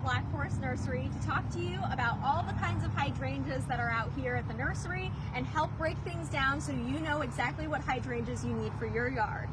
Black Forest Nursery to talk to you about all the kinds of hydrangeas that are out here at the nursery and help break things down so you know exactly what hydrangeas you need for your yard.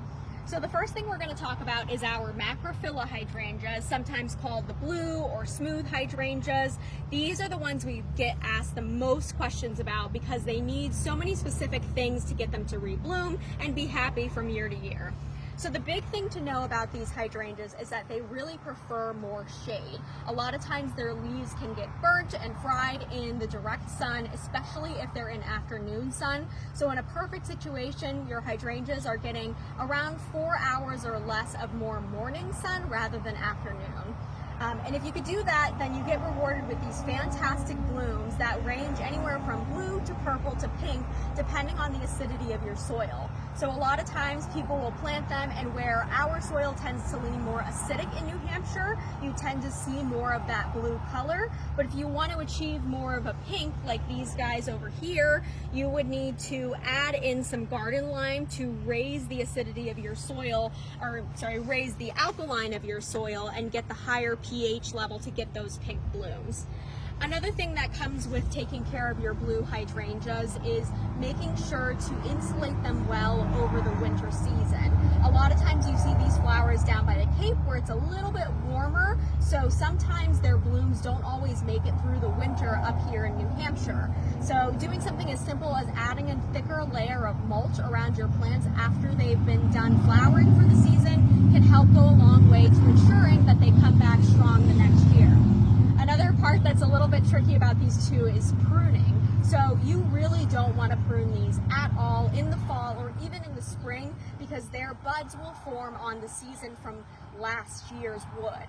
So the first thing we're going to talk about is our macrophylla hydrangeas, sometimes called the blue or smooth hydrangeas. These are the ones we get asked the most questions about because they need so many specific things to get them to rebloom and be happy from year to year. So the big thing to know about these hydrangeas is that they really prefer more shade. A lot of times their leaves can get burnt and fried in the direct sun, especially if they're in afternoon sun. So in a perfect situation, your hydrangeas are getting around 4 hours or less of more morning sun rather than afternoon. And if you could do that, then you get rewarded with these fantastic blooms that range anywhere from blue to purple to pink, depending on the acidity of your soil. So a lot of times people will plant them, and where our soil tends to lean more acidic in New Hampshire, you tend to see more of that blue color. But if you want to achieve more of a pink, like these guys over here, you would need to add in some garden lime to raise the acidity of your soil, raise the alkaline of your soil and get the higher pH level to get those pink blooms. Another thing that comes with taking care of your blue hydrangeas is making sure to insulate them well over the winter season. A lot of times you see these flowers down by the Cape where it's a little bit warmer, so sometimes their blooms don't always make it through the winter up here in New Hampshire. So doing something as simple as adding a thicker layer of mulch around your plants after they've been done flowering for the season can help go a long way to ensuring that they come back strong the next year. Another part that's a little bit tricky about these two is pruning. So you really don't want to prune these at all in the fall or even in the spring because their buds will form on the season from last year's wood.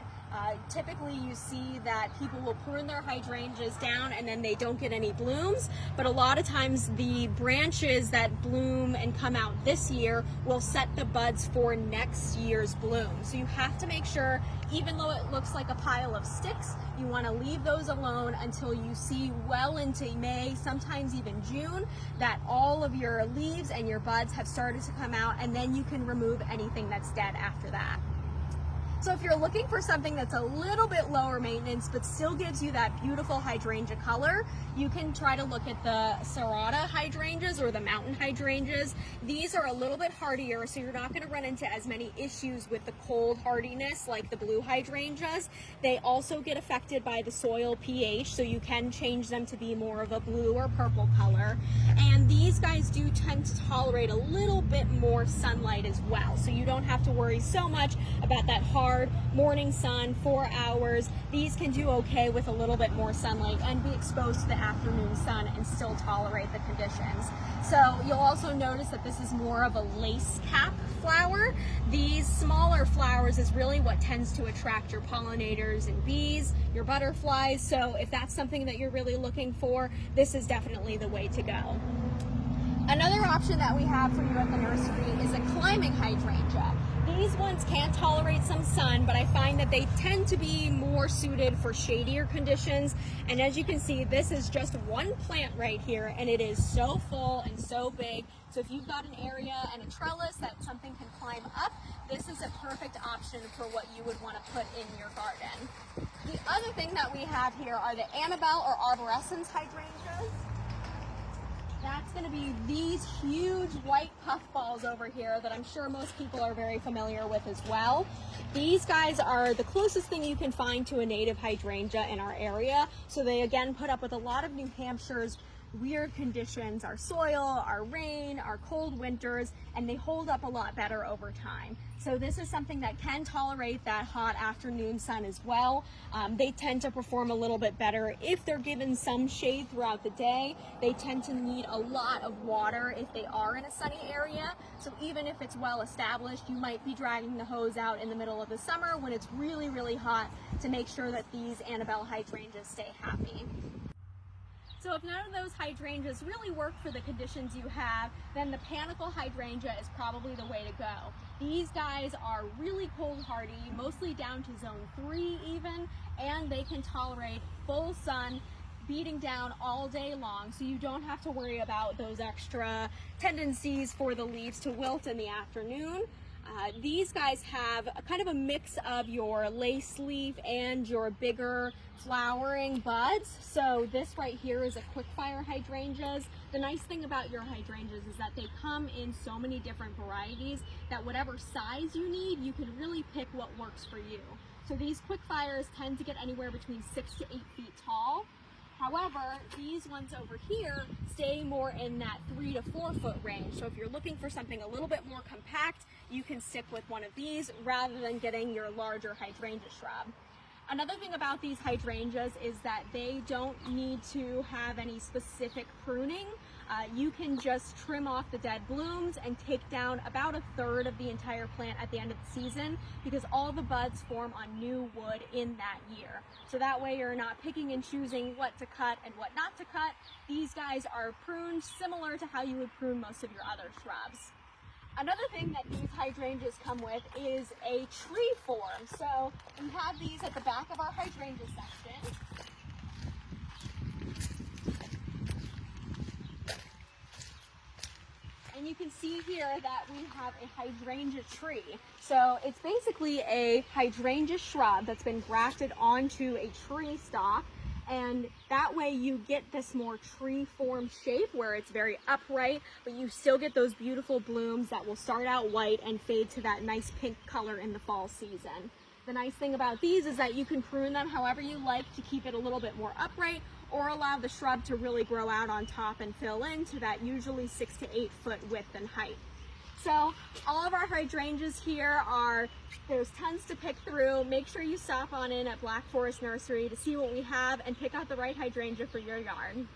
Typically you see that people will prune their hydrangeas down and then they don't get any blooms, but a lot of times the branches that bloom and come out this year will set the buds for next year's bloom. So you have to make sure, even though it looks like a pile of sticks, you want to leave those alone until you see well into May, sometimes even June, that all of your leaves and your buds have started to come out, and then you can remove anything that's dead after that. So if you're looking for something that's a little bit lower maintenance but still gives you that beautiful hydrangea color, you can try to look at the Serrata hydrangeas or the mountain hydrangeas. These are a little bit hardier, so you're not going to run into as many issues with the cold hardiness like the blue hydrangeas. They also get affected by the soil pH, so you can change them to be more of a blue or purple color. And these guys do tend to tolerate a little bit more sunlight as well, so you don't have to worry so much about that hard morning sun, 4 hours. These can do okay with a little bit more sunlight and be exposed to the afternoon sun and still tolerate the conditions. So you'll also notice that this is more of a lace cap flower. These smaller flowers is really what tends to attract your pollinators and bees, your butterflies. So if that's something that you're really looking for, this is definitely the way to go. Another option that we have for you at the nursery is a climbing hydrangea. These ones can tolerate some sun, but I find that they tend to be more suited for shadier conditions. And as you can see, this is just one plant right here, and it is so full and so big. So if you've got an area and a trellis that something can climb up, this is a perfect option for what you would want to put in your garden. The other thing that we have here are the Annabelle or arborescens hydrangeas. That's going to be these huge white puffballs over here that I'm sure most people are very familiar with as well. These guys are the closest thing you can find to a native hydrangea in our area. So they again put up with a lot of New Hampshire's weird conditions, our soil, our rain, our cold winters, and they hold up a lot better over time. So this is something that can tolerate that hot afternoon sun as well. They tend to perform a little bit better if they're given some shade throughout the day. They tend to need a lot of water if they are in a sunny area. So even if it's well established, you might be dragging the hose out in the middle of the summer when it's really, really hot to make sure that these Annabelle hydrangeas stay happy. So if none of those hydrangeas really work for the conditions you have, then the panicle hydrangea is probably the way to go. These guys are really cold hardy, mostly down to zone 3 even, and they can tolerate full sun beating down all day long, so you don't have to worry about those extra tendencies for the leaves to wilt in the afternoon. These guys have a kind of a mix of your lace leaf and your bigger flowering buds. So this right here is a quick fire hydrangeas. The nice thing about your hydrangeas is that they come in so many different varieties that whatever size you need, you can really pick what works for you. So these quick fires tend to get anywhere between 6 to 8 feet tall. However, these ones over here stay more in that 3 to 4 foot range. So if you're looking for something a little bit more compact, you can stick with one of these rather than getting your larger hydrangea shrub. Another thing about these hydrangeas is that they don't need to have any specific pruning. You can just trim off the dead blooms and take down about 1/3 of the entire plant at the end of the season, because all the buds form on new wood in that year. So that way you're not picking and choosing what to cut and what not to cut. These guys are pruned similar to how you would prune most of your other shrubs. Another thing that these hydrangeas come with is a tree form. So we have these at the back of our hydrangea section. And you can see here that we have a hydrangea tree. So it's basically a hydrangea shrub that's been grafted onto a tree stalk. And that way you get this more tree form shape where it's very upright, but you still get those beautiful blooms that will start out white and fade to that nice pink color in the fall season. The nice thing about these is that you can prune them however you like to keep it a little bit more upright, or allow the shrub to really grow out on top and fill in to that usually 6 to 8 foot width and height. So all of our hydrangeas here there's tons to pick through. Make sure you stop on in at Black Forest Nursery to see what we have and pick out the right hydrangea for your yard.